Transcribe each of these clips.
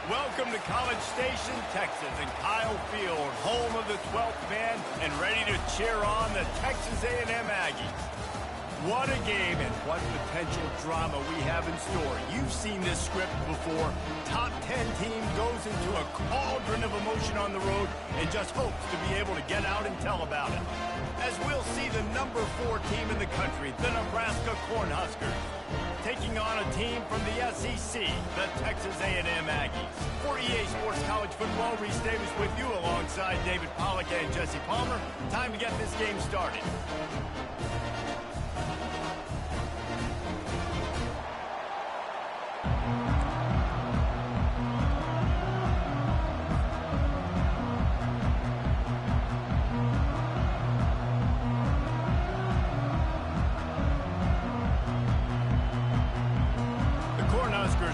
Welcome to College Station, Texas, and Kyle Field, home of the 12th man, and ready to cheer on the Texas A&M Aggies. What a game and what potential drama we have in store. You've seen this script before. Top 10 team goes into a cauldron of emotion on the road and just hopes to be able to get out and tell about it. As we'll see the number 4 team in the country, the Nebraska Cornhuskers, taking on a team from the SEC, the Texas A&M Aggies. For EA Sports College Football, Reese Davis with you alongside David Pollack and Jesse Palmer. Time to get this game started.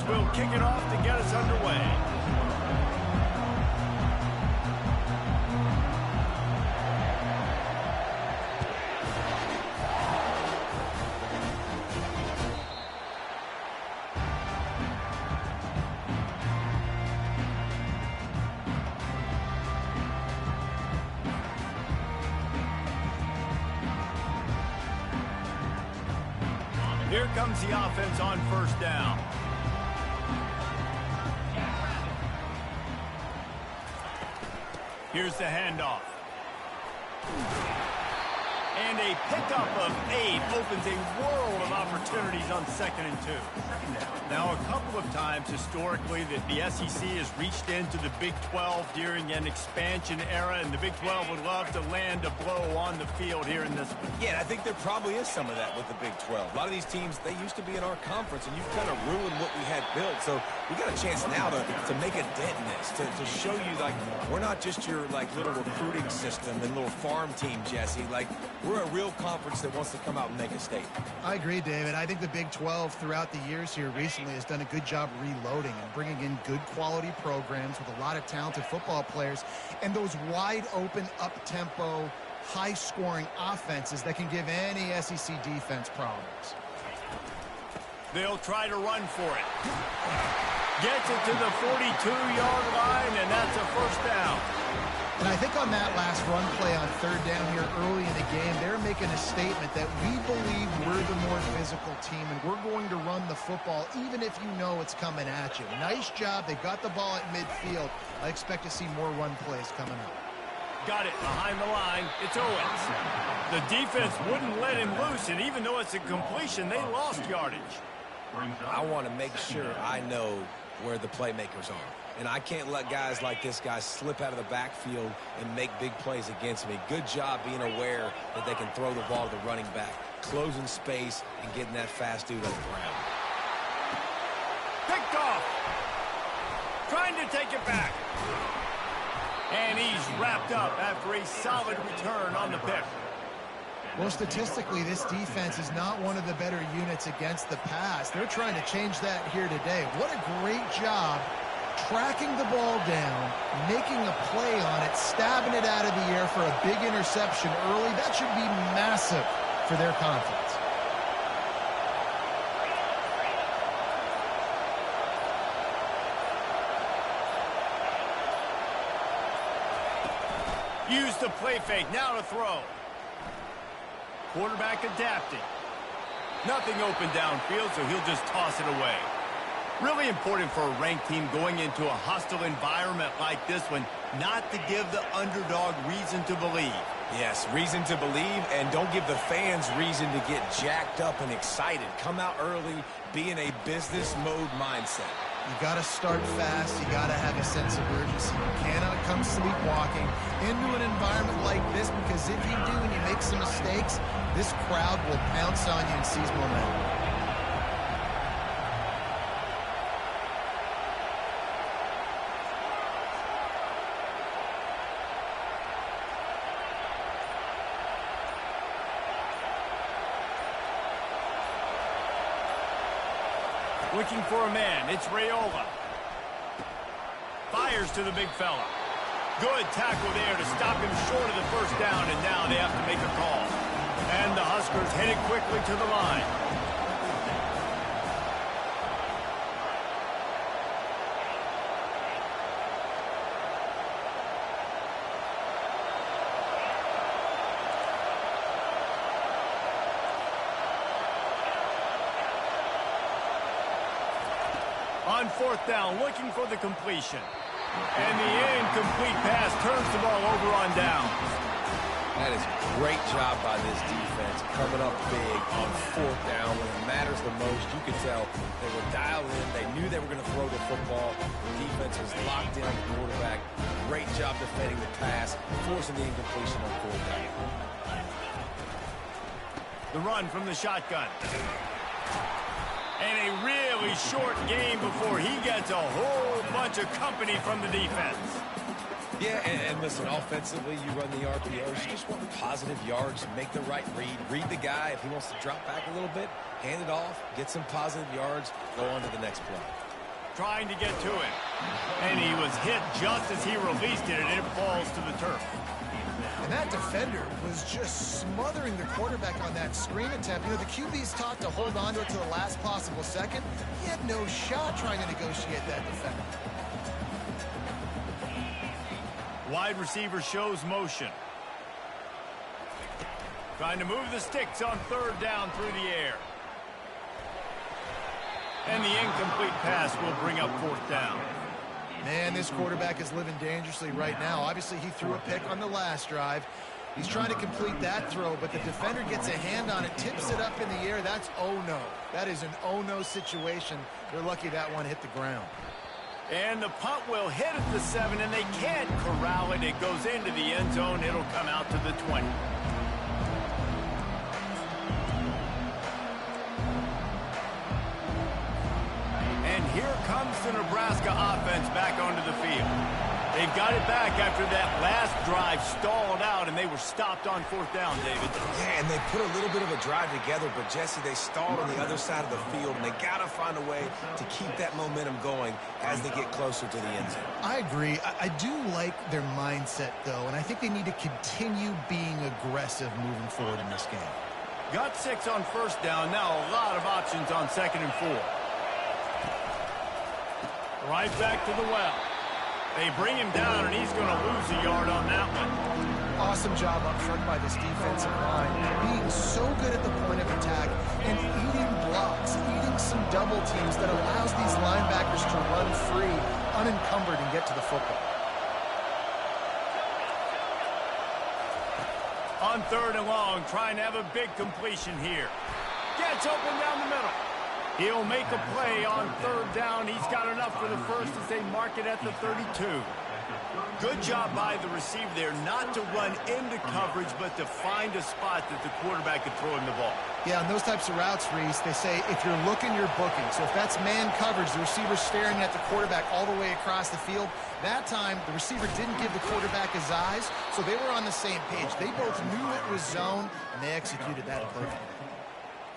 We'll kick it off to get us underway. Here comes the offense on first down. Here's the handoff. And a pickup of 8 opens a world of opportunities on 2nd and 2. Now, a couple of times historically that the SEC has reached into the Big 12 during an expansion era, and the Big 12 would love to land a blow on the field here in this one. Yeah, and I think there probably is some of that with the Big 12. A lot of these teams, they used to be in our conference, and you've kind of ruined what we had built. So we got a chance now to make a dent in this, to show you, like, we're not just your, like, little recruiting system and little farm team, Jesse. Like, we're a real conference that wants to come out and make a statement. I agree, David. I think the Big 12 throughout the years here recently has done a good job reloading and bringing in good quality programs with a lot of talented football players and those wide open, up-tempo, high-scoring offenses that can give any SEC defense problems. They'll try to run for it. Gets it to the 42-yard line, and that's a first down. And I think on that last run play on 3rd down here early in the game, they're making a statement that we believe we're the more physical team and we're going to run the football even if you know it's coming at you. Nice job. They got the ball at midfield. I expect to see more run plays coming up. Got it behind the line. It's Owens. The defense wouldn't let him loose, and even though it's a completion, they lost yardage. I want to make sure I know where the playmakers are. And I can't let guys like this guy slip out of the backfield and make big plays against me. Good job being aware that they can throw the ball to the running back, closing space, and getting that fast dude on the ground. Picked off. Trying to take it back. And he's wrapped up after a solid return on the pick. Well, statistically, this defense is not one of the better units against the pass. They're trying to change that here today. What a great job tracking the ball down, making a play on it, stabbing it out of the air for a big interception early. That should be massive for their confidence. Use the play fake, now to throw. Quarterback adapting. Nothing open downfield, so he'll just toss it away. Really important for a ranked team going into a hostile environment like this one, not to give the underdog reason to believe. Yes, reason to believe, and don't give the fans reason to get jacked up and excited. Come out early, be in a business mode mindset. You got to start fast. You got to have a sense of urgency. You cannot come sleepwalking into an environment like this, because if you do and you make some mistakes, this crowd will pounce on you and seize momentum. Looking for a man. It's Raiola. Fires to the big fella. Good tackle there to stop him short of the first down, and now they have to make a call. And the Huskers headed quickly to the line. On fourth down, looking for the completion. And the incomplete pass turns the ball over on down. That is a great job by this defense, coming up big on fourth down when it matters the most. You could tell they were dialed in. They knew they were going to throw the football. The defense was locked in on the quarterback. Great job defending the pass, forcing the incompletion on fourth down. The run from the shotgun. And a really short game before he gets a whole bunch of company from the defense. Yeah, and listen, offensively, you run the RPOs. You just want positive yards, make the right read the guy. If he wants to drop back a little bit, hand it off, get some positive yards, go on to the next play. Trying to get to him. And he was hit just as he released it, and it falls to the turf. And that defender was just smothering the quarterback on that screen attempt. You know, the QB's taught to hold on to it to the last possible second. He had no shot trying to negotiate that defender. Wide receiver shows motion. Trying to move the sticks on third down through the air. And the incomplete pass will bring up fourth down. Man, this quarterback is living dangerously right now. Obviously, he threw a pick on the last drive. He's trying to complete that throw, but the defender gets a hand on it, tips it up in the air. That's oh-no. That is an oh-no situation. They're lucky that one hit the ground. And the punt will hit at the 7, and they can't corral it. It goes into the end zone. It'll come out to the 20. And here comes the Nebraska offense back onto the field. They've got it back after that last drive stalled out, and they were stopped on fourth down, David. Yeah, and they put a little bit of a drive together, but, Jesse, they stalled on the other side of the field, and they got to find a way to keep that momentum going as they get closer to the end zone. I agree. I do like their mindset, though, and I think they need to continue being aggressive moving forward in this game. Got 6 on first down. Now a lot of options on 2nd and 4. Right back to the well. They bring him down, and he's going to lose a yard on that one. Awesome job up front by this defensive line, being so good at the point of attack and eating blocks, eating some double teams that allows these linebackers to run free, unencumbered, and get to the football. On 3rd and long, trying to have a big completion here. Gets open down the middle. He'll make a play on 3rd down. He's got enough for the first as they mark it at the 32. Good job by the receiver there, not to run into coverage, but to find a spot that the quarterback could throw him the ball. Yeah, on those types of routes, Reese, they say if you're looking, you're booking. So if that's man coverage, the receiver's staring at the quarterback all the way across the field. That time, the receiver didn't give the quarterback his eyes, so they were on the same page. They both knew it was zone, and they executed that perfectly.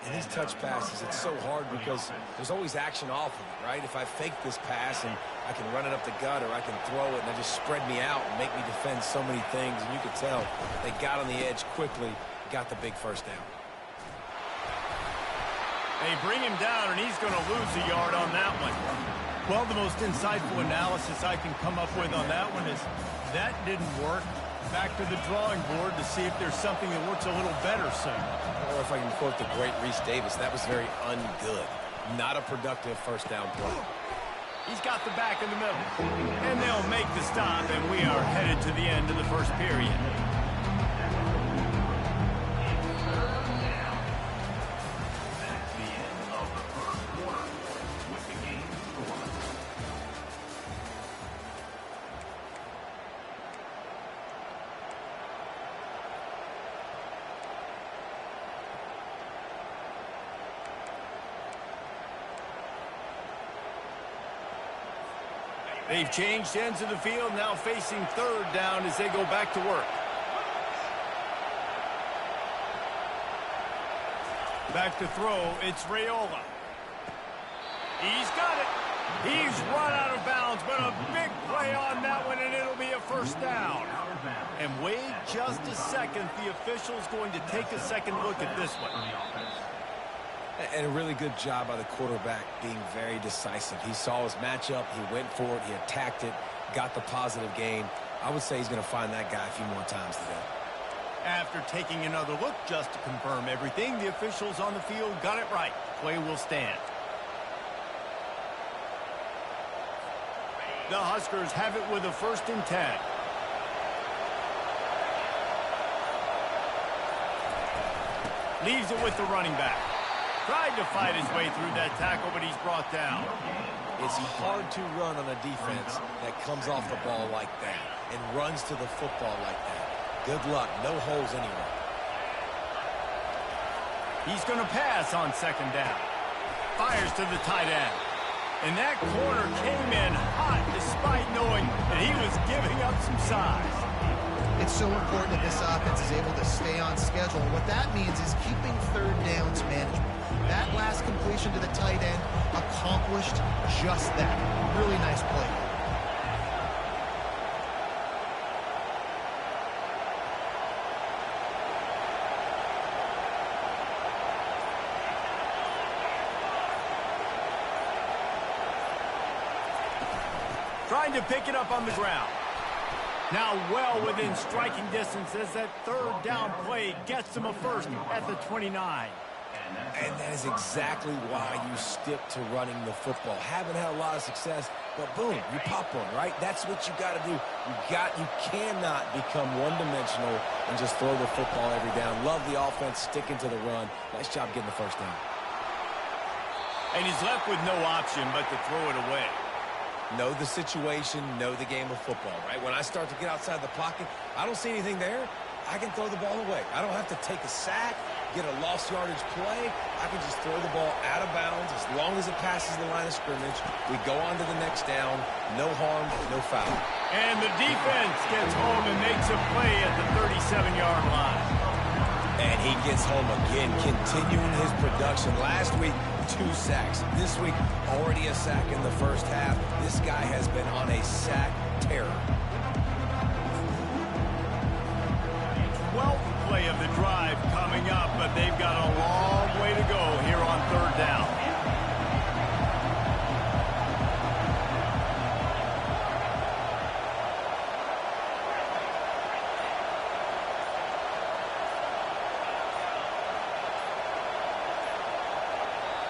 And these touch passes, it's so hard because there's always action off of it, right? If I fake this pass and I can run it up the gut or I can throw it and they just spread me out and make me defend so many things, and you could tell they got on the edge quickly, got the big first down. They bring him down, and he's going to lose a yard on that one. Well, the most insightful analysis I can come up with on that one is that didn't work. Back to the drawing board to see if there's something that works a little better soon. Or if I can quote the great Reese Davis, that was very ungood. Not a productive first down play. He's got the back in the middle. And they'll make the stop, and we are headed to the end of the first period. They've changed ends of the field, now facing 3rd down as they go back to work. Back to throw, it's Raiola. He's got it. He's run out of bounds, but a big play on that one, and it'll be a first down. And wait just a second. The official's going to take a second look at this one. And a really good job by the quarterback being very decisive. He saw his matchup, he went for it, he attacked it, got the positive gain. I would say he's going to find that guy a few more times today. After taking another look just to confirm everything, the officials on the field got it right. Play will stand. The Huskers have it with a 1st and 10. Leaves it with the running back. Tried to fight his way through that tackle, but he's brought down. It's hard to run on a defense that comes off the ball like that and runs to the football like that. Good luck. No holes anywhere. He's going to pass on 2nd down. Fires to the tight end. And that corner came in hot despite knowing that he was giving up some size. It's so important that this offense is able to stay on schedule. What that means is keeping 3rd downs management. That last completion to the tight end accomplished just that. Really nice play. Trying to pick it up on the ground. Now well within striking distance as that 3rd down play gets him a 1st at the 29. And that is exactly why you stick to running the football. Haven't had a lot of success, but boom, you pop one, right? That's what you got to do. You cannot become one-dimensional and just throw the football every down. Love the offense sticking to the run. Nice job getting the 1st down. And he's left with no option but to throw it away. Know the situation, know the game of football, right? When I start to get outside the pocket, I don't see anything there. I can throw the ball away. I don't have to take a sack, get a lost yardage play. I can just throw the ball out of bounds as long as it passes the line of scrimmage. We go on to the next down. No harm, no foul. And the defense gets home and makes a play at the 37-yard line. And he gets home again, continuing his production. Last week, 2 sacks. This week, already a sack in the 1st half. This guy has been on a sack terror. 12th play of the drive coming up, but they've got a long way to go here on 3rd down.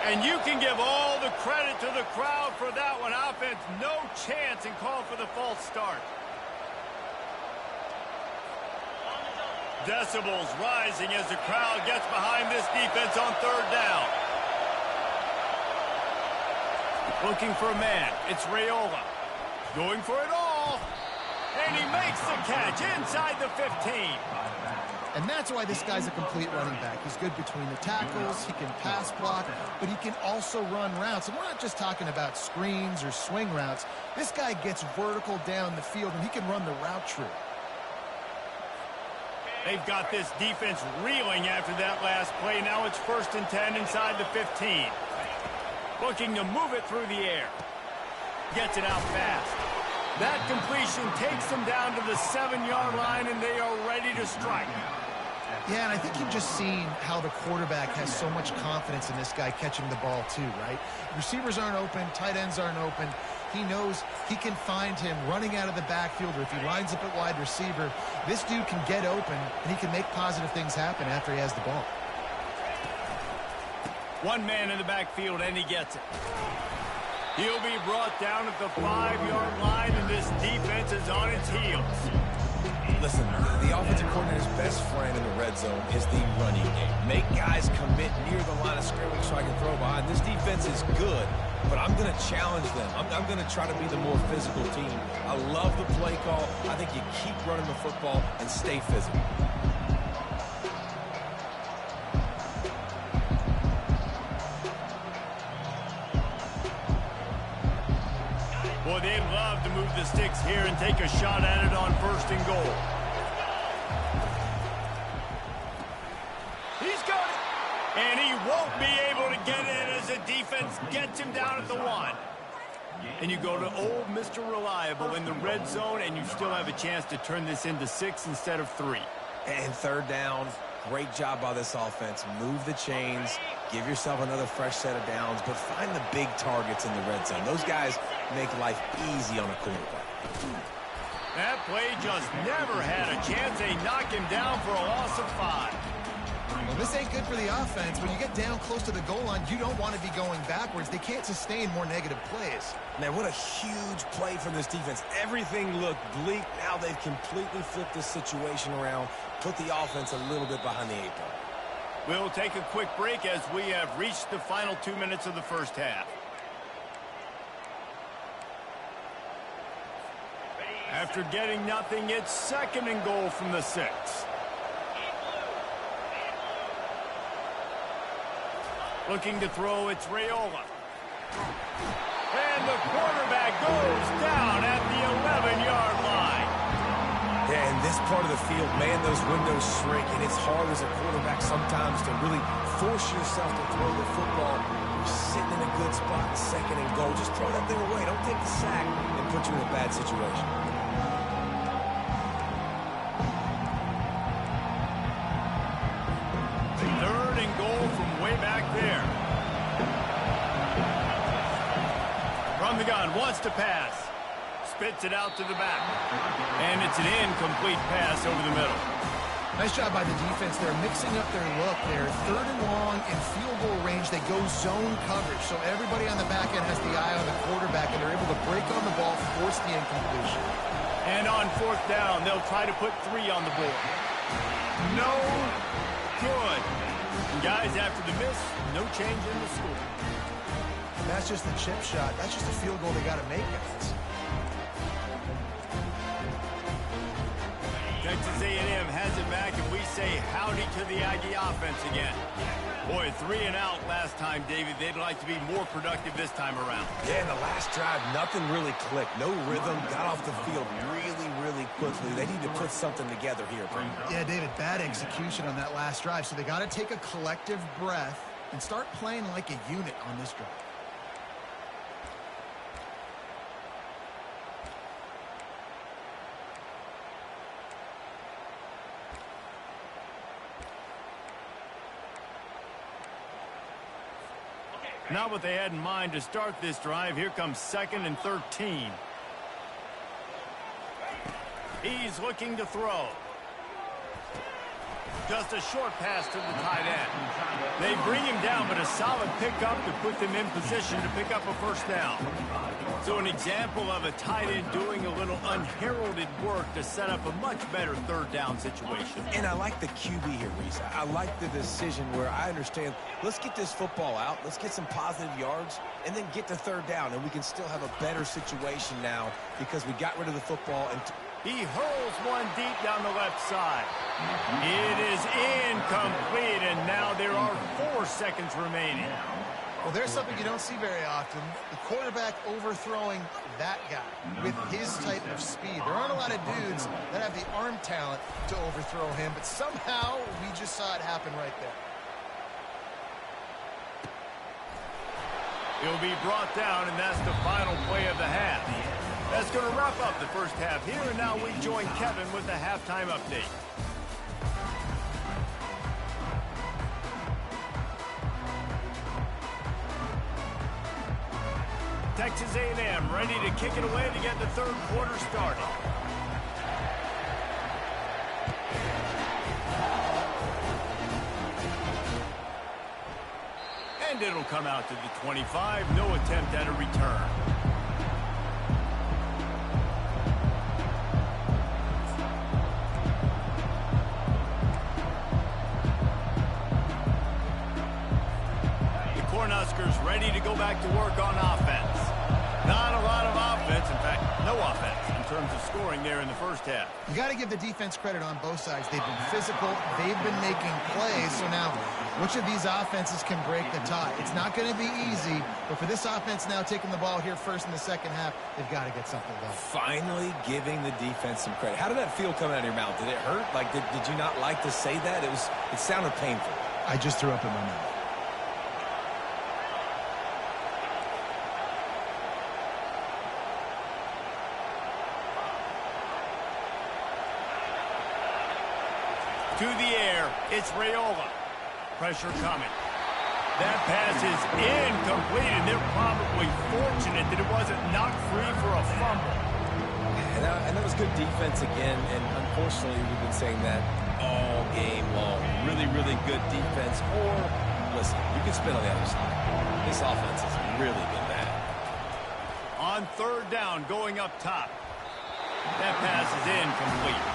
And you can give all the credit to the crowd for that one. Offense, no chance, and call for the false start. Decibels rising as the crowd gets behind this defense on 3rd down. Looking for a man. It's Raiola. Going for it all. And he makes the catch inside the 15. And that's why this guy's a complete running back. He's good between the tackles, he can pass block, but he can also run routes. And we're not just talking about screens or swing routes. This guy gets vertical down the field, and he can run the route tree. They've got this defense reeling after that last play. Now it's 1st and 10 inside the 15. Looking to move it through the air. Gets it out fast. That completion takes them down to the 7-yard line, and they are ready to strike. Yeah, and I think you've just seen how the quarterback has so much confidence in this guy catching the ball too, right? Receivers aren't open, tight ends aren't open. He knows he can find him running out of the backfield, or if he lines up at wide receiver, this dude can get open, and he can make positive things happen after he has the ball. One man in the backfield, and he gets it. He'll be brought down at the 5-yard line, and this defense is on its heels. Listen, the offensive coordinator's best friend in the red zone is the running game. Make guys commit near the line of scrimmage so I can throw behind. This defense is good, but I'm going to challenge them. I'm going to try to be the more physical team. I love the play call. I think you keep running the football and stay physical. Boy, they'd love to move the sticks here and take a shot at it on 1st and goal. He's got it. And he won't be able to get in as the defense gets him down at the 1. And you go to old Mr. Reliable in the red zone, and you still have a chance to turn this into 6 instead of 3. And 3rd down, great job by this offense. Move the chains, give yourself another fresh set of downs, but find the big targets in the red zone. Those guys make life easy on a quarterback. That play just never had a chance. They knock him down for a loss of 5. Well, this ain't good for the offense. When you get down close to the goal line, you don't want to be going backwards. They can't sustain more negative plays. Man, what a huge play from this defense. Everything looked bleak. Now they've completely flipped this situation around, put the offense a little bit behind the 8 ball. We'll take a quick break as we have reached the final 2 minutes of the first half. After getting nothing, it's 2nd and goal from the 6. Looking to throw, it's Raiola. And the quarterback goes down at the 11-yard line. Yeah, in this part of the field, man, those windows shrink, and it's hard as a quarterback sometimes to really force yourself to throw the football. You're sitting in a good spot, 2nd and goal. Just throw that thing away. Don't take the sack and put you in a bad situation. There. From the gun, wants to pass. Spits it out to the back. And it's an incomplete pass over the middle. Nice job by the defense. They're mixing up their look there. 3rd and long in field goal range. They go zone coverage. So everybody on the back end has the eye on the quarterback, and they're able to break on the ball, force the incompletion. And on 4th down, they'll try to put 3 on the board. No good. And guys, after the miss, no change in the score. That's just a chip shot. That's just a field goal they got to make, guys. Texas A&M has it back, and we say howdy to the Aggie offense again. Boy, 3 and out last time, David. They'd like to be more productive this time around. Yeah, in the last drive, nothing really clicked. No rhythm. Got off the field really quickly. They need to put something together here. Yeah, David, bad execution on that last drive. So they got to take a collective breath and start playing like a unit on this drive. Not what they had in mind to start this drive. Here comes 2nd and 13. He's looking to throw. Just a short pass to the tight end. They bring him down, but a solid pickup to put them in position to pick up a 1st down. So an example of a tight end doing a little unheralded work to set up a much better 3rd down situation. And I like the QB here, Reese. I like the decision where I understand, let's get this football out, let's get some positive yards, and then get to 3rd down, and we can still have a better situation now because we got rid of the football. And he hurls one deep down the left side. It is incomplete, and now there are 4 seconds remaining. Well, there's something you don't see very often. The quarterback overthrowing that guy with his type of speed. There aren't a lot of dudes that have the arm talent to overthrow him, but somehow we just saw it happen right there. He'll be brought down, and that's the final play of the half. That's going to wrap up the first half here, and now we join Kevin with the halftime update. Texas A&M ready to kick it away to get the 3rd quarter started. And it'll come out to the 25. No attempt at a return. Cornhuskers ready to go back to work on offense. Not a lot of offense, in fact, no offense in terms of scoring there in the first half. You got to give the defense credit on both sides. They've been physical. They've been making plays. So now, which of these offenses can break the tie? It's not going to be easy, but for this offense now taking the ball here first in the second half, they've got to get something done. Finally giving the defense some credit. How did that feel coming out of your mouth? Did it hurt? Like, did you not like to say that? It sounded painful. I just threw up in my mouth. To the air, it's Raiola. Pressure coming. That pass is incomplete, and they're probably fortunate that it wasn't knocked free for a fumble. And that was good defense again, and unfortunately, we've been saying that all game long. Really, really good defense. Or, listen, you can spin on the other side. This offense has really been bad. On third down, going up top. That pass is incomplete.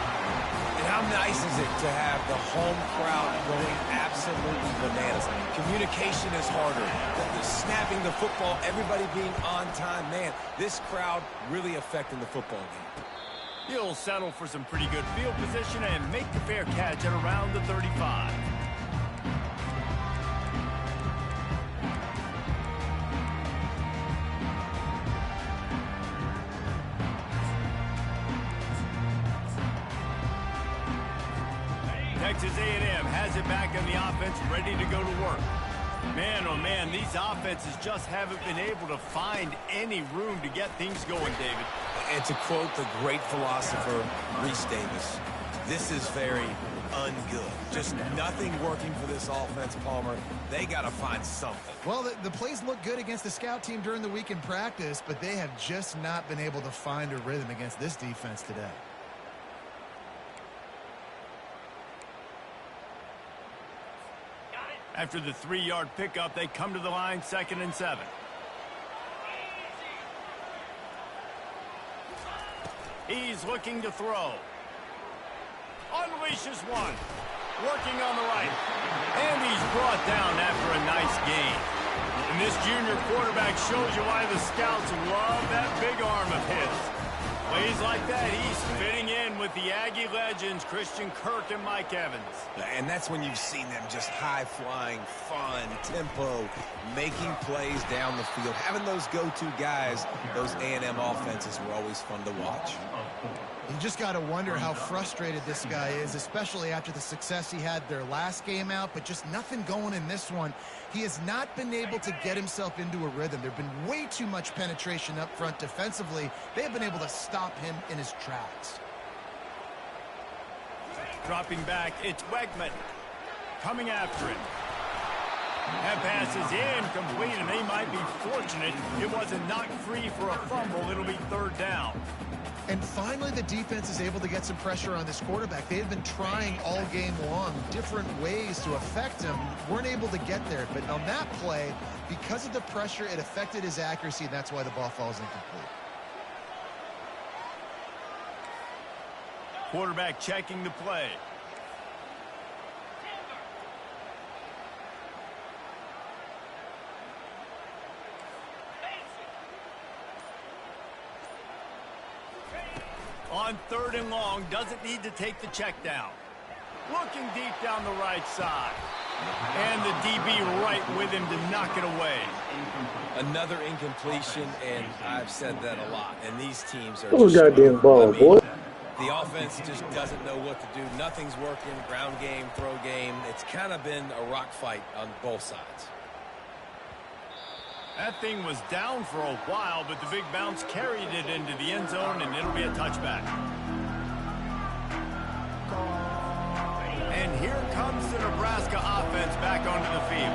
And how nice is it to have the home crowd going absolutely bananas? Communication is harder. The snapping the football, everybody being on time. Man, this crowd really affecting the football game. He'll settle for some pretty good field position and make the fair catch at around the 35. Texas A&M has it back on the offense, ready to go to work. Man, oh man, these offenses just haven't been able to find any room to get things going, David. And to quote the great philosopher, Reese Davis, this is very ungood. Just nothing working for this offense, Palmer. They got to find something. Well, the plays look good against the scout team during the week in practice, but they have just not been able to find a rhythm against this defense today. After the 3-yard pickup, they come to the line, 2nd and 7. He's looking to throw. Unleashes one. Working on the right. And he's brought down after a nice gain. And this junior quarterback shows you why the scouts love that big arm of his. Plays like that, he's fitting in with the Aggie legends, Christian Kirk and Mike Evans. And that's when you've seen them just high-flying, fun, tempo, making plays down the field. Having those go-to guys, those A&M offenses were always fun to watch. You just got to wonder how frustrated this guy is, especially after the success he had their last game out, but just nothing going in this one. He has not been able to get himself into a rhythm. There have been way too much penetration up front defensively. They have been able to stop him in his tracks. Dropping back, it's Wegman. Coming after it. That pass is incomplete, and they might be fortunate it wasn't knocked free for a fumble. It'll be 3rd down. And finally, the defense is able to get some pressure on this quarterback. They have been trying all game long different ways to affect him. Weren't able to get there. But on that play, because of the pressure, it affected his accuracy, and that's why the ball falls incomplete. Quarterback checking the play. On 3rd and long, doesn't need to take the check down. Looking deep down the right side. And the DB right with him to knock it away. Another incompletion, and I've said that a lot. And these teams are just goddamn ball, boy. The offense just doesn't know what to do. Nothing's working. Ground game, throw game. It's kind of been a rock fight on both sides. That thing was down for a while, but the big bounce carried it into the end zone, and it'll be a touchback. And here comes the Nebraska offense back onto the field.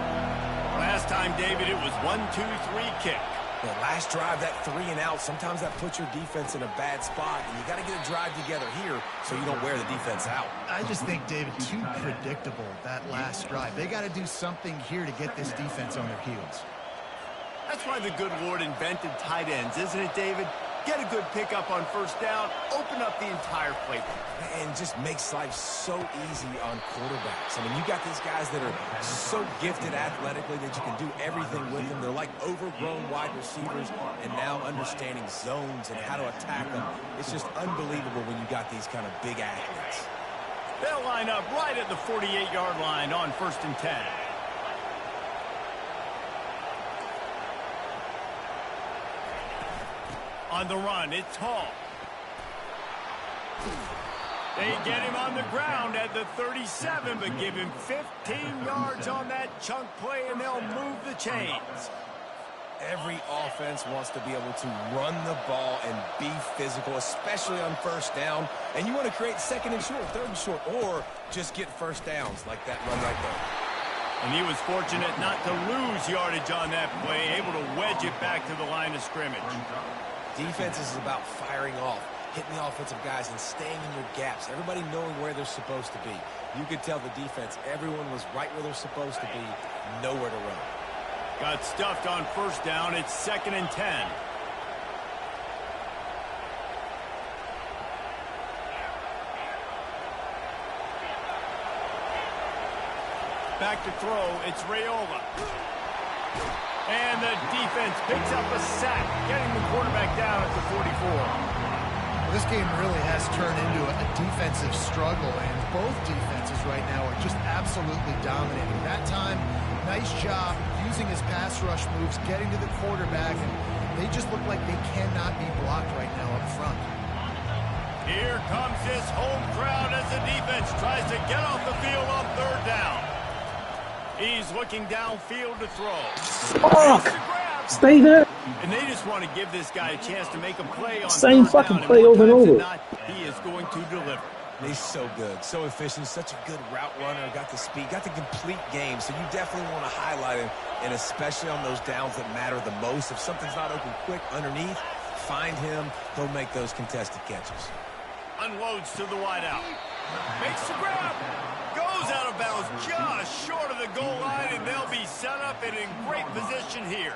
Last time, David, it was 1-2-3 kick. The last drive, that 3 and out, sometimes that puts your defense in a bad spot, and you got to get a drive together here so you don't wear the defense out. I just think, David, too predictable, that last drive. They got to do something here to get this defense on their heels. That's why the good Lord invented tight ends, isn't it, David? Get a good pickup on 1st down, open up the entire playbook. And just makes life so easy on quarterbacks. I mean, you got these guys that are so gifted athletically that you can do everything with them. They're like overgrown wide receivers, and now understanding zones and how to attack them. It's just unbelievable when you got these kind of big athletes. They'll line up right at the 48-yard line on 1st and 10. On the run, it's Hall. They get him on the ground at the 37, but give him 15 yards on that chunk play, and they'll move the chains. Every offense wants to be able to run the ball and be physical, especially on 1st down. And you want to create 2nd and short, 3rd and short, or just get 1st downs like that run right there. And he was fortunate not to lose yardage on that play, able to wedge it back to the line of scrimmage. Defense is about firing off. hitting the offensive guys and staying in your gaps, everybody knowing where they're supposed to be. You could tell the defense, everyone was right where they're supposed to be, nowhere to run. Got stuffed on first down. It's 2nd and 10. Back to throw. It's Raiola. And the defense picks up a sack, getting the quarterback down at the 44. Well, this game really has turned into a defensive struggle, and both defenses right now are just absolutely dominating. That time, nice job using his pass rush moves, getting to the quarterback, and they just look like they cannot be blocked right now up front. Here comes this home crowd as the defense tries to get off the field on 3rd down. He's looking downfield to throw. Fuck! Stay there. And they just want to give this guy a chance to make a play on Same 3rd fucking down. play over and over. Not, he is going to deliver. He's so good, so efficient, such a good route runner, got the speed, got the complete game, so you definitely want to highlight him, and especially on those downs that matter the most. If something's not open quick underneath, find him, he'll make those contested catches. Unloads to the wideout. Makes the grab. Goes out of bounds just short of the goal line, and they'll be set up and in great position here.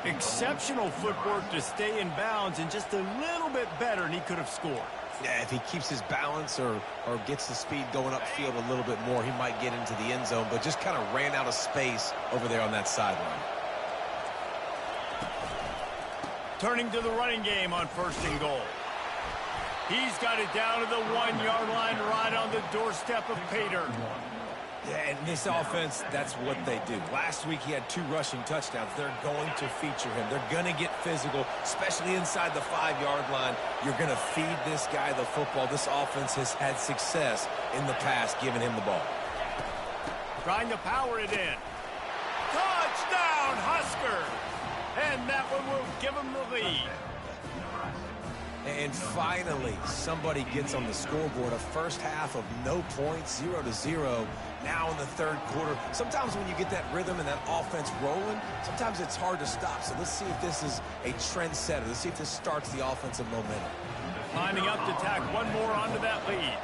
Exceptional footwork to stay in bounds, and just a little bit better, and he could have scored. Yeah, if he keeps his balance or gets the speed going upfield a little bit more, he might get into the end zone, but just kind of ran out of space over there on that sideline. Turning to the running game on 1st and goal. He's got it down to the 1-yard line right on the doorstep of Pater. Yeah, and this offense, that's what they do. Last week he had 2 rushing touchdowns. They're going to feature him. They're going to get physical, especially inside the 5-yard line. You're going to feed this guy the football. This offense has had success in the past giving him the ball. Trying to power it in. Touchdown, Husker! And that one will give him the lead. And finally, somebody gets on the scoreboard. A first half of no points, 0-0. Now in the 3rd quarter. Sometimes when you get that rhythm and that offense rolling, sometimes it's hard to stop. So let's see if this is a trend setter. Let's see if this starts the offensive momentum. Lining up to tack one more onto that lead.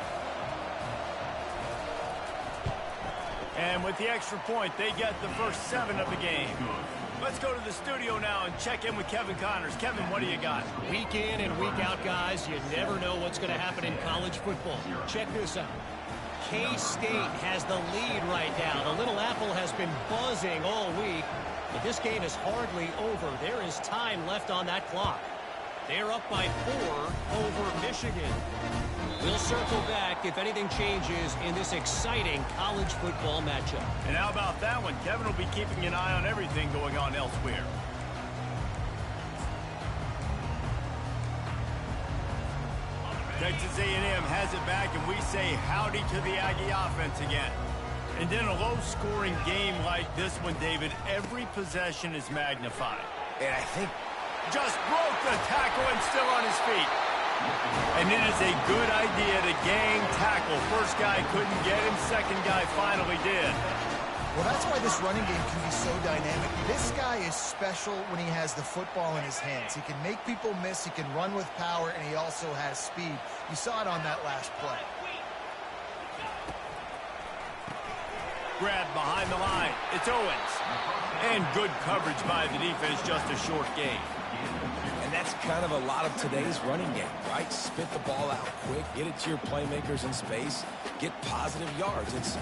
And with the extra point, they get the first 7 of the game. Let's go to the studio now and check in with Kevin Connors. Kevin, what do you got? Week in and week out, guys, you never know what's going to happen in college football. Check this out. K-State has the lead right now. The Little Apple has been buzzing all week, but this game is hardly over. There is time left on that clock. They're up by 4 over Michigan. We'll circle back if anything changes in this exciting college football matchup. And how about that one? Kevin will be keeping an eye on everything going on elsewhere. Texas A&M has it back, and we say howdy to the Aggie offense again. And in a low-scoring game like this one, David, every possession is magnified. And I think just broke the tackle and still on his feet. And it is a good idea to gang tackle. First guy couldn't get him. Second guy finally did. Well, that's why this running game can be so dynamic. This guy is special when he has the football in his hands. He can make people miss, he can run with power, and he also has speed. You saw it on that last play. Grab behind the line. It's Owens. And good coverage by the defense, just a short gain. And that's kind of a lot of today's running game, right? Spit the ball out quick, get it to your playmakers in space, get positive yards. It's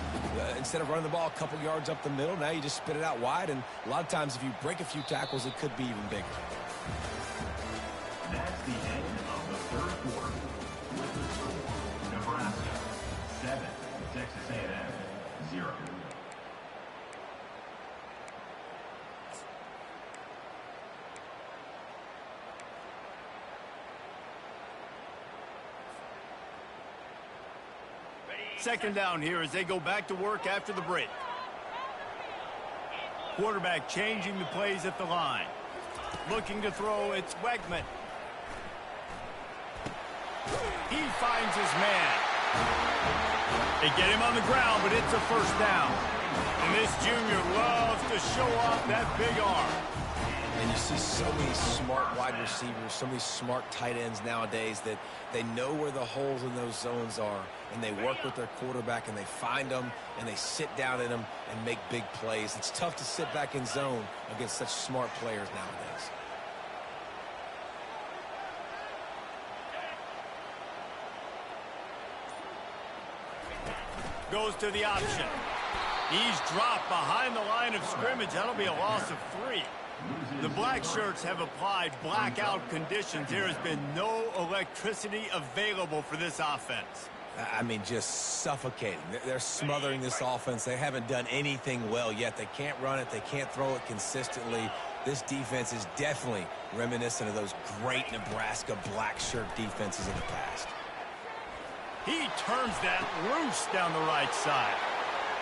instead of running the ball a couple yards up the middle, now you just spit it out wide, and a lot of times if you break a few tackles, it could be even bigger. That's the end of the 3rd quarter. Nebraska 7, Texas A&M 0. Second down here as they go back to work after the break. Quarterback changing the plays at the line. Looking to throw, it's Wegman. He finds his man. They get him on the ground, but it's a first down. And this junior loves to show off that big arm. And you see so many smart wide receivers, so many smart tight ends nowadays that they know where the holes in those zones are, and they work with their quarterback, and they find them, and they sit down in them and make big plays. It's tough to sit back in zone against such smart players nowadays. Goes to the option. He's dropped behind the line of scrimmage. That'll be a loss of 3. The black shirts have applied blackout conditions. There has been no electricity available for this offense. I mean, just suffocating. They're smothering this offense. They haven't done anything well yet. They can't run it. They can't throw it consistently. This defense is definitely reminiscent of those great Nebraska black shirt defenses in the past. He turns that loose down the right side.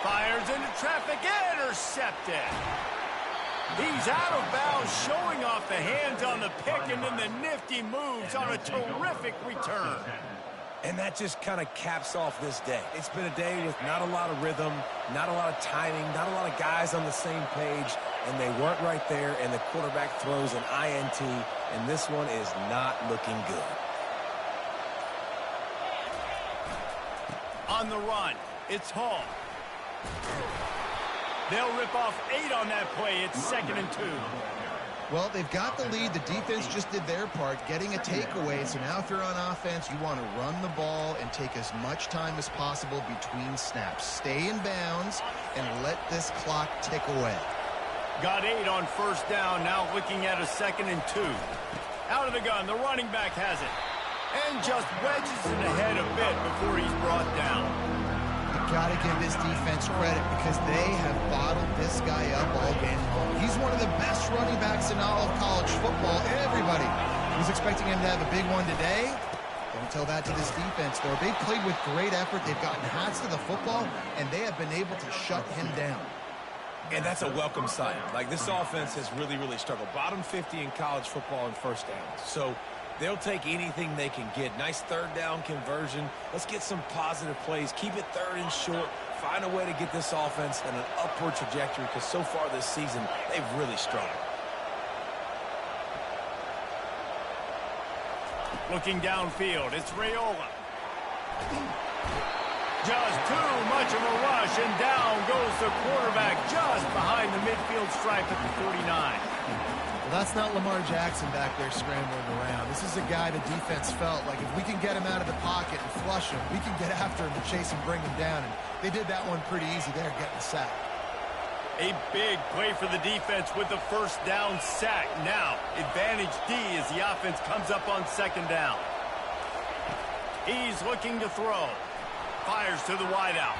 Fires into traffic, intercepted. He's out of bounds, showing off the hands on the pick, and then the nifty moves on a terrific return. And that just kind of caps off this day. It's been a day with not a lot of rhythm, not a lot of timing, not a lot of guys on the same page, and they weren't right there, and the quarterback throws an INT, and this one is not looking good. On the run, it's Hall. They'll rip off 8 on that play. It's 2nd and 2. Well, they've got the lead. The defense just did their part, getting a takeaway. So now if you're on offense, you want to run the ball and take as much time as possible between snaps. Stay in bounds and let this clock tick away. Got 8 on 1st down. Now looking at a 2nd and 2. Out of the gun. The running back has it. And just wedges it ahead a bit before he's brought down. Got to give this defense credit because they have bottled this guy up all game long. He's one of the best running backs in all of college football. Everybody was expecting him to have a big one today. Don't tell that to this defense, though. They played with great effort. They've gotten hats to the football, and they have been able to shut him down. And that's a welcome sight. Like, this offense has really, really struggled. Bottom 50 in college football in 1st downs. So they'll take anything they can get. Nice 3rd down conversion. Let's get some positive plays. Keep it 3rd and short. Find a way to get this offense in an upward trajectory because so far this season, they've really struggled. Looking downfield, it's Raiola. Just too much of a rush, and down goes the quarterback just behind the midfield stripe at the 49. Well, that's not Lamar Jackson back there scrambling around. This is a guy the defense felt like if we can get him out of the pocket and flush him, we can get after him and chase him, bring him down. And they did that one pretty easy there, getting the sack. A big play for the defense with the 1st down sack. Now, advantage D as the offense comes up on 2nd down. He's looking to throw. Fires to the wideout.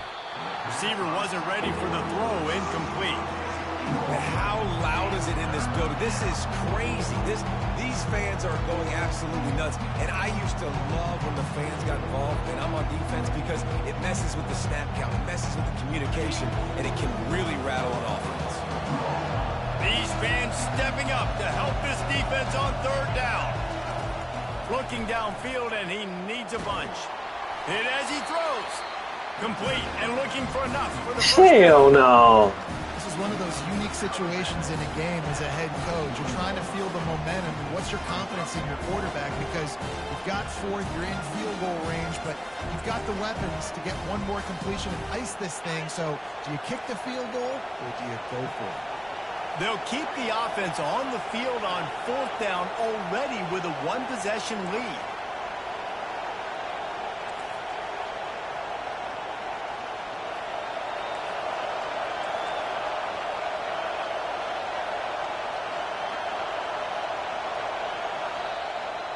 Receiver wasn't ready for the throw, incomplete. How loud is it in this building? This is crazy. These fans are going absolutely nuts. And I used to love when the fans got involved, and I'm on defense because it messes with the snap count, it messes with the communication, and it can really rattle an offense. These fans stepping up to help this defense on 3rd down. Looking downfield, and he needs a bunch. Hit as he throws. Complete and looking for enough for the first Hell down. no. This is one of those unique situations in a game as a head coach. You're trying to feel the momentum and what's your confidence in your quarterback because you've got 4th, you're in field goal range, but you've got the weapons to get one more completion and ice this thing. So do you kick the field goal or do you go for it? They'll keep the offense on the field on 4th down already with a 1-possession lead.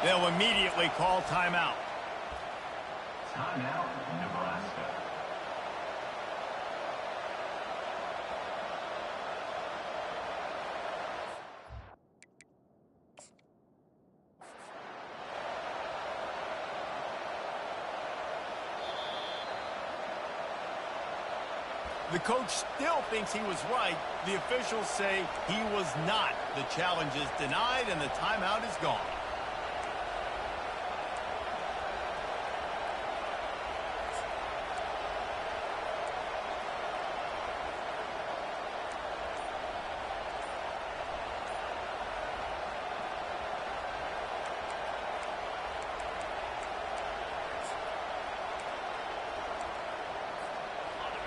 They'll immediately call timeout. Timeout, Nebraska. The coach still thinks he was right. The officials say he was not. The challenge is denied and the timeout is gone.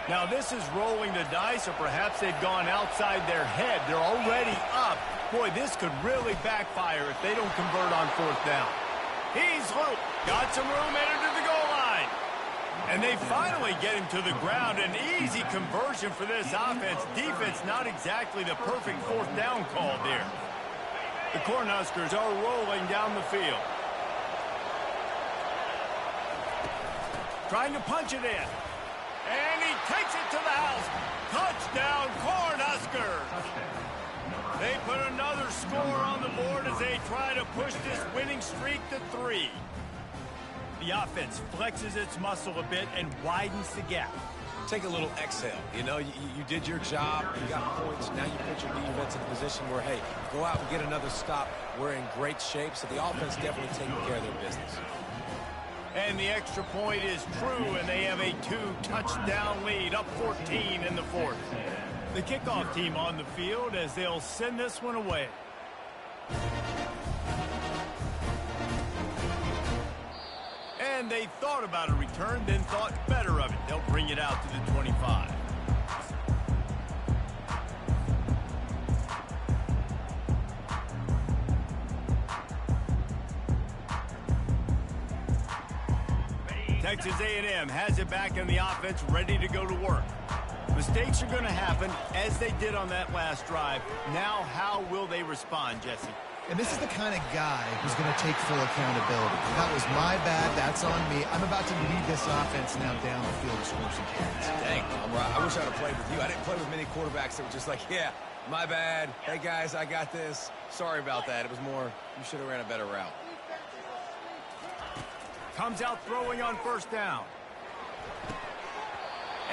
Now this is rolling the dice, or perhaps they've gone outside their head. They're already up. Boy, this could really backfire if they don't convert on fourth down. He's loose. Got some room headed to the goal line. And they finally get him to the ground. An easy conversion for this offense. Defense not exactly the perfect fourth down call there. The Cornhuskers are rolling down the field. Trying to punch it in. And he takes it to the house. Touchdown, Cornhuskers. They put another score on the board as they try to push this winning streak to 3. The offense flexes its muscle a bit and widens the gap. Take a little exhale. You know, you did your job. You got points. Now you put your defense in a position where, hey, go out and get another stop. We're in great shape, so the offense definitely taking care of their business. And the extra point is true, and they have a 2-touchdown lead, up 14 in the fourth. The kickoff team on the field as they'll send this one away. And they thought about a return, then thought better of it. They'll bring it out to the 25. Texas A&M has it back in the offense, ready to go to work. Mistakes are going to happen, as they did on that last drive. Now, how will they respond, Jesse? And this is the kind of guy who's going to take full accountability. That was my bad. That's on me. I'm about to lead this offense now down the field to score some points. Dang, I wish I'd have played with you. I didn't play with many quarterbacks that were just like, yeah, my bad. Hey, guys, I got this. Sorry about that. It was more, you should have ran a better route. Comes out throwing on first down.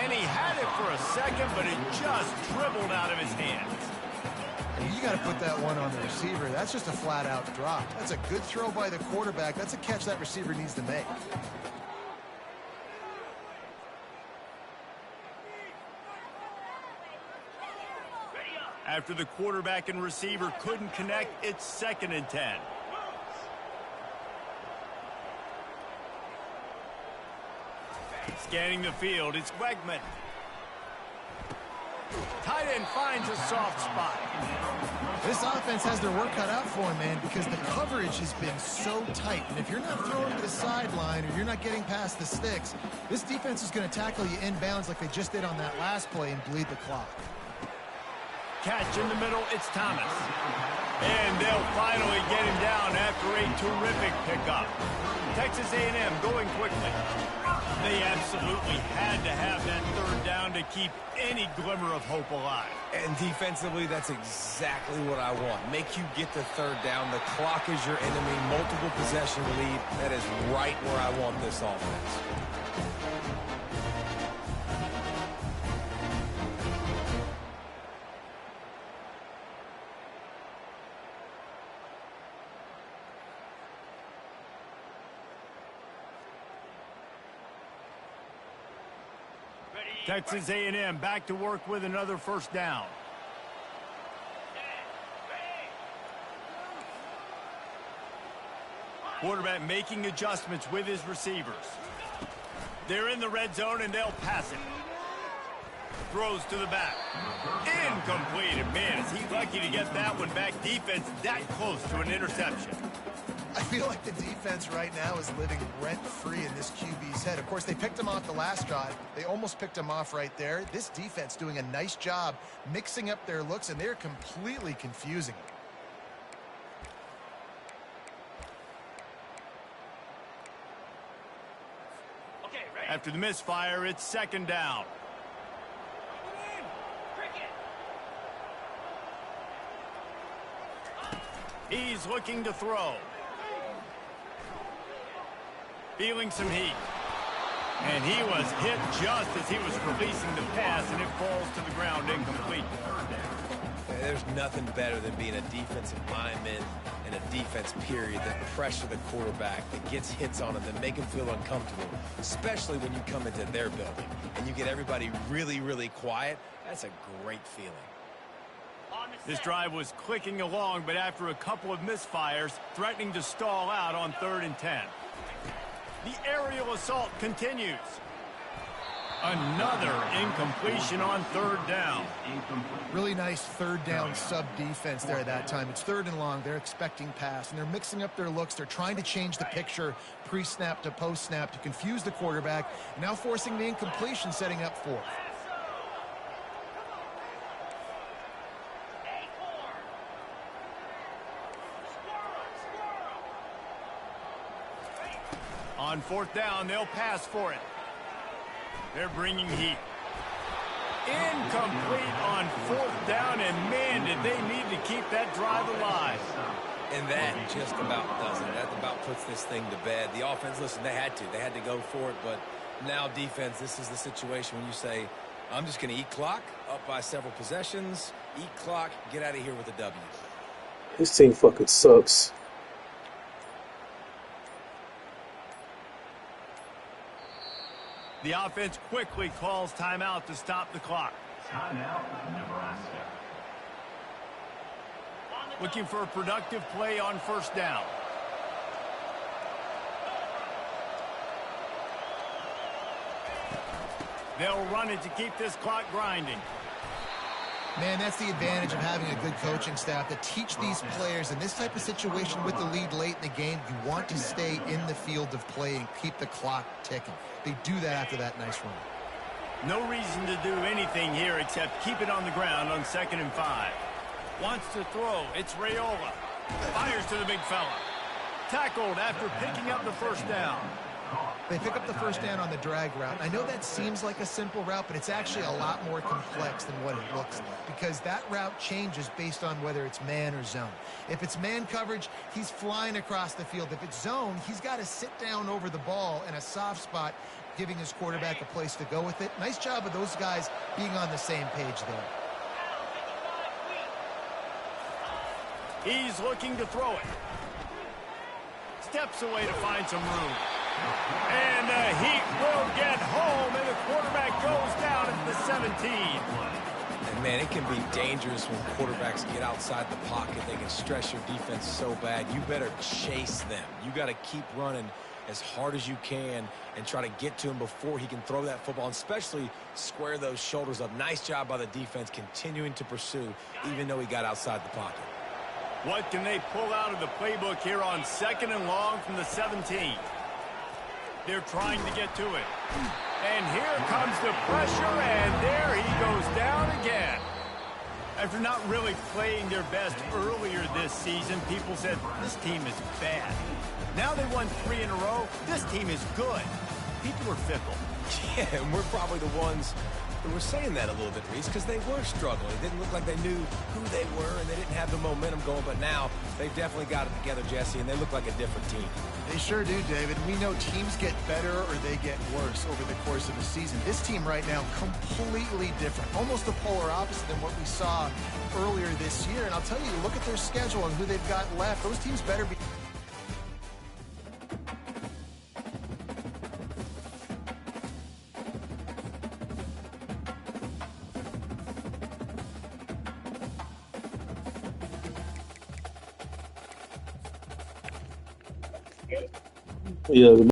And he had it for a second, but it just dribbled out of his hands. You got to put that one on the receiver. That's just a flat-out drop. That's a good throw by the quarterback. That's a catch that receiver needs to make. After the quarterback and receiver couldn't connect, it's 2nd and 10. Scanning the field, it's Wegman. Tight end finds a soft spot. This offense has their work cut out for him, man, because the coverage has been so tight. And if you're not throwing to the sideline or you're not getting past the sticks, this defense is going to tackle you inbounds like they just did on that last play and bleed the clock. Catch in the middle, it's Thomas. And they'll finally get him down after a terrific pickup. Texas A&M going quickly. They absolutely had to have that third down to keep any glimmer of hope alive. And defensively, that's exactly what I want. Make you get the third down. The clock is your enemy. Multiple possession lead. That is right where I want this offense. Texas A&M back to work with another first down. Quarterback making adjustments with his receivers. They're in the red zone and they'll pass it. Throws to the back. Incomplete. And man, is he lucky to get that one back. Defense that close to an interception. I feel like the defense right now is living rent-free in this QB's head. Of course, they picked him off the last drive. They almost picked him off right there. This defense doing a nice job mixing up their looks, and they're completely confusing him. After the misfire, it's 2nd down. He's looking to throw. Feeling some heat. And he was hit just as he was releasing the pass, and it falls to the ground incomplete. There's nothing better than being a defensive lineman and a defense period that pressure the quarterback, that gets hits on him, that make him feel uncomfortable, especially when you come into their building and you get everybody really, really quiet. That's a great feeling. This drive was clicking along, but after a couple of misfires, threatening to stall out on 3rd and 10. The aerial assault continues. Another incompletion on third down. Really nice third down sub defense there at that time. It's third and long. They're expecting pass, and they're mixing up their looks. They're trying to change the picture pre-snap to post-snap to confuse the quarterback, now forcing the incompletion, setting up fourth. On fourth down, they'll pass for it. They're bringing heat. Incomplete on fourth down, and man, did they need to keep that drive alive. And that just about does it. That about puts this thing to bed. The offense, listen, they had to go for it, but now defense, this is the situation when you say, I'm just going to eat clock, up by several possessions, eat clock, get out of here with a W. This team fucking sucks. The offense quickly calls timeout to stop the clock. Timeout, Nebraska. Looking for a productive play on first down. They'll run it to keep this clock grinding. Man, that's the advantage of having a good coaching staff to teach these players in this type of situation with the lead late in the game. You want to stay in the field of play and keep the clock ticking. They do that after that nice run. No reason to do anything here except keep it on the ground on 2nd and 5. Wants to throw. It's Raiola. Fires to the big fella. Tackled after picking up the first down. They pick up the first down on the drag route. I know that seems like a simple route, but it's actually a lot more complex than what it looks like, because that route changes based on whether it's man or zone. If it's man coverage, he's flying across the field. If it's zone, he's got to sit down over the ball in a soft spot, giving his quarterback a place to go with it. Nice job of those guys being on the same page there. He's looking to throw it. Steps away to find some room. And the Heat will get home, and the quarterback goes down at the 17. And, man, it can be dangerous when quarterbacks get outside the pocket. They can stress your defense so bad. You better chase them. You got to keep running as hard as you can and try to get to him before he can throw that football, and especially square those shoulders up. Nice job by the defense continuing to pursue, even though he got outside the pocket. What can they pull out of the playbook here on 2nd and long from the 17? They're trying to get to it. And here comes the pressure, and there he goes down again. After not really playing their best earlier this season, people said, this team is bad. Now they won 3 in a row. This team is good. People are fickle. Yeah, and we're probably the ones who were saying that a little bit, Reese, because they were struggling. It didn't look like they knew who they were, and they didn't have the momentum going. But now they've definitely got it together, Jesse, and they look like a different team. They sure do, David. We know teams get better or they get worse over the course of a season. This team right now, completely different. Almost the polar opposite than what we saw earlier this year. And I'll tell you, look at their schedule and who they've got left. Those teams better be... Yeah.